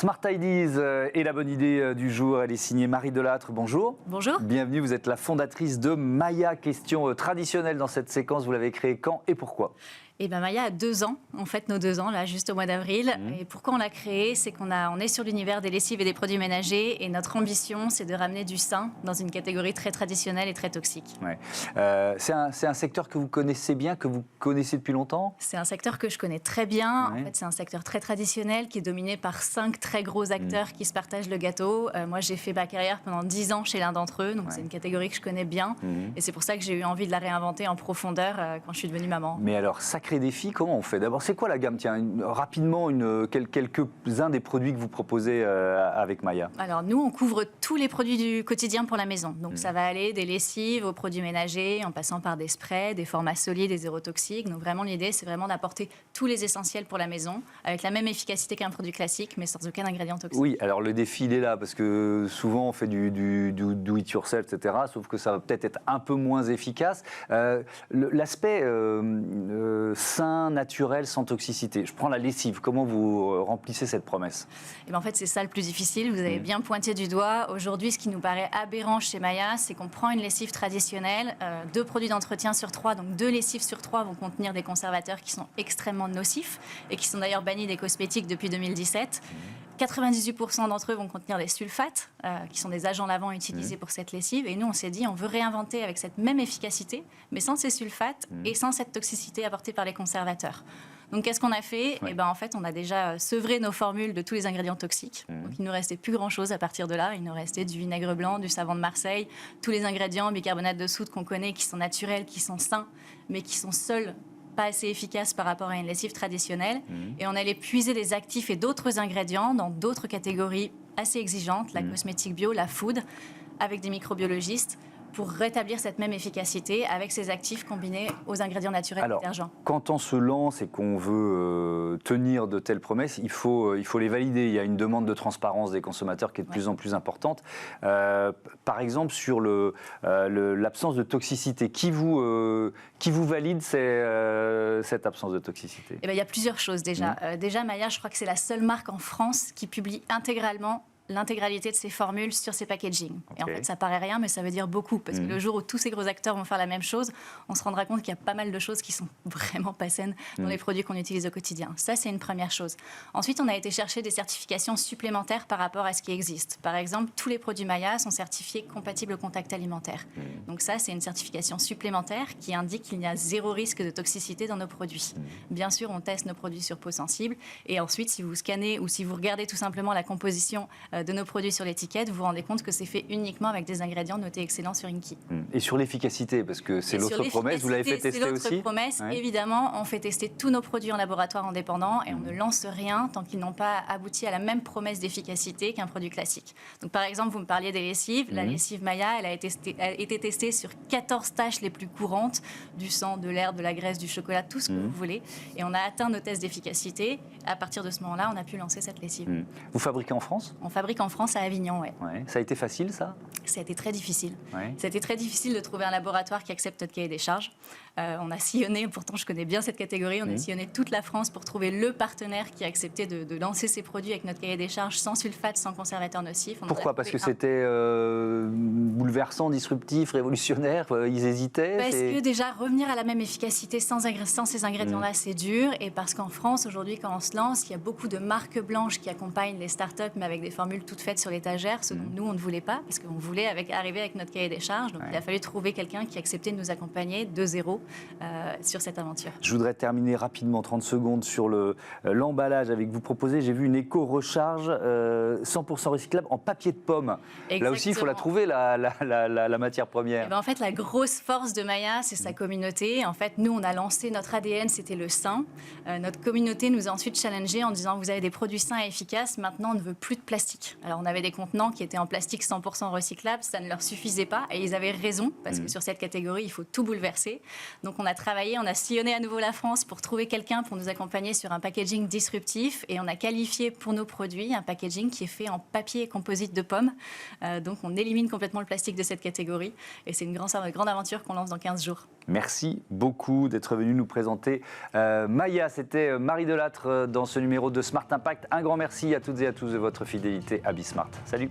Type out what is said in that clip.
Smart Ideas est la bonne idée du jour. Elle est signée Marie Delattre. Bonjour. Bonjour. Bienvenue, vous êtes la fondatrice de Maya. Question traditionnelle dans cette séquence. Vous l'avez créée quand et pourquoi ? Et ben Maya a 2 ans, on fête nos 2 ans là, juste au mois d'avril. Et pourquoi on l'a créée, c'est on est sur l'univers des lessives et des produits ménagers, et notre ambition, c'est de ramener du sain dans une catégorie très traditionnelle et très toxique. Ouais. C'est un secteur que vous connaissez bien, que vous connaissez depuis longtemps ? C'est un secteur que je connais très bien. Ouais. En fait, c'est un secteur très traditionnel qui est dominé par 5 très gros acteurs qui se partagent le gâteau. Moi, j'ai fait ma carrière pendant 10 ans chez l'un d'entre eux, donc c'est une catégorie que je connais bien. Et c'est pour ça que j'ai eu envie de la réinventer en profondeur quand je suis devenue maman. Mais alors, sacré défi, comment on fait ? D'abord, c'est quoi la gamme ? Tiens, rapidement, quelques-uns des produits que vous proposez avec Maya. Alors, nous, on couvre tous les produits du quotidien pour la maison. Donc, ça va aller des lessives aux produits ménagers, en passant par des sprays, des formats solides et zéro toxiques. Donc, vraiment, l'idée, c'est vraiment d'apporter tous les essentiels pour la maison, avec la même efficacité qu'un produit classique, mais sans aucun ingrédient toxique. Oui, alors le défi, il est là, parce que souvent, on fait du do-it-yourself, etc., sauf que ça va peut-être être un peu moins efficace. L'aspect sain, naturel, sans toxicité. Je prends la lessive. Comment vous remplissez cette promesse ? Et bien, en fait, c'est ça le plus difficile. Vous avez bien pointé du doigt. Aujourd'hui, ce qui nous paraît aberrant chez Maya, c'est qu'on prend une lessive traditionnelle, 2 produits d'entretien sur 3, donc 2 lessives sur 3 vont contenir des conservateurs qui sont extrêmement nocifs et qui sont d'ailleurs bannis des cosmétiques depuis 2017. 98% d'entre eux vont contenir des sulfates, qui sont des agents lavants utilisés pour cette lessive. Et nous, on s'est dit, on veut réinventer avec cette même efficacité, mais sans ces sulfates et sans cette toxicité apportée par les conservateurs. Donc, qu'est-ce qu'on a fait ? Eh ben, en fait, on a déjà sevré nos formules de tous les ingrédients toxiques. Donc, il ne nous restait plus grand-chose à partir de là. Il nous restait du vinaigre blanc, du savon de Marseille, tous les ingrédients, bicarbonate de soude qu'on connaît, qui sont naturels, qui sont sains, mais qui sont seuls pas assez efficace par rapport à une lessive traditionnelle. Et on allait puiser des actifs et d'autres ingrédients dans d'autres catégories assez exigeantes, la cosmétique bio, la food, avec des microbiologistes, pour rétablir cette même efficacité avec ces actifs combinés aux ingrédients naturels détergents. Quand on se lance et qu'on veut tenir de telles promesses, il faut les valider. Il y a une demande de transparence des consommateurs qui est de plus en plus importante. Par exemple, sur l'absence de toxicité, qui vous valide cette absence de toxicité ? Eh bien, il y a plusieurs choses déjà. Déjà, Maya, je crois que c'est la seule marque en France qui publie intégralement l'intégralité de ses formules sur ses packaging. Et en fait, ça paraît rien, mais ça veut dire beaucoup. Parce que le jour où tous ces gros acteurs vont faire la même chose, on se rendra compte qu'il y a pas mal de choses qui sont vraiment pas saines dans les produits qu'on utilise au quotidien. Ça, c'est une première chose. Ensuite, on a été chercher des certifications supplémentaires par rapport à ce qui existe. Par exemple, tous les produits Maya sont certifiés compatibles au contact alimentaire. Donc ça, c'est une certification supplémentaire qui indique qu'il y a 0 risque de toxicité dans nos produits. Bien sûr, on teste nos produits sur peau sensible. Et ensuite, si vous scannez ou si vous regardez tout simplement la composition de nos produits sur l'étiquette, vous vous rendez compte que c'est fait uniquement avec des ingrédients notés excellents sur Inky. Et sur l'efficacité, parce que c'est l'autre promesse, vous l'avez fait tester aussi ? C'est l'autre promesse, évidemment. On fait tester tous nos produits en laboratoire indépendant et on ne lance rien tant qu'ils n'ont pas abouti à la même promesse d'efficacité qu'un produit classique. Donc par exemple, vous me parliez des lessives. La lessive Maya, elle a été testée sur 14 tâches les plus courantes, du sang, de l'air, de la graisse, du chocolat, tout ce que vous voulez. Et on a atteint nos tests d'efficacité. À partir de ce moment-là, on a pu lancer cette lessive. Vous fabriquez en France ? On fabrique en France, à Avignon, Ça a été facile, ça ? Ça a été très difficile. Ça a été très difficile de trouver un laboratoire qui accepte notre cahier des charges. On a sillonné, pourtant je connais bien cette catégorie, on a sillonné toute la France pour trouver le partenaire qui a accepté de lancer ses produits avec notre cahier des charges sans sulfate, sans conservateur nocif. Pourquoi ? Parce que c'était bouleversant, disruptif, révolutionnaire, ils hésitaient ? Parce que déjà, revenir à la même efficacité sans ces ingrédients-là, c'est dur. Et parce qu'en France, aujourd'hui, quand on se lance, il y a beaucoup de marques blanches qui accompagnent les startups, mais avec des formules toutes faites sur l'étagère, ce dont nous, on ne voulait pas, parce qu'on voulait arriver avec notre cahier des charges. Donc, il a fallu trouver quelqu'un qui acceptait de nous accompagner de zéro sur cette aventure. Je voudrais terminer rapidement, 30 secondes, sur l'emballage avec vous proposer. J'ai vu une éco-recharge 100% recyclable en papier de pomme. Exactement. Là aussi, il faut la trouver, la matière première. Et ben, en fait, la grosse force de Maya, c'est sa communauté. En fait, nous, on a lancé notre ADN, c'était le sain. Notre communauté nous a ensuite challengé en disant, vous avez des produits sains et efficaces, maintenant, on ne veut plus de plastique. plastique. Alors on avait des contenants qui étaient en plastique 100% recyclable, ça ne leur suffisait pas et ils avaient raison parce que sur cette catégorie, il faut tout bouleverser. Donc on a travaillé, on a sillonné à nouveau la France pour trouver quelqu'un pour nous accompagner sur un packaging disruptif et on a qualifié pour nos produits un packaging qui est fait en papier et composite de pommes. Donc on élimine complètement le plastique de cette catégorie et c'est une grande aventure qu'on lance dans 15 jours. Merci beaucoup d'être venu nous présenter Maya. C'était Marie Delattre dans ce numéro de Smart Impact. Un grand merci à toutes et à tous de votre fidélité à Bismart. Salut.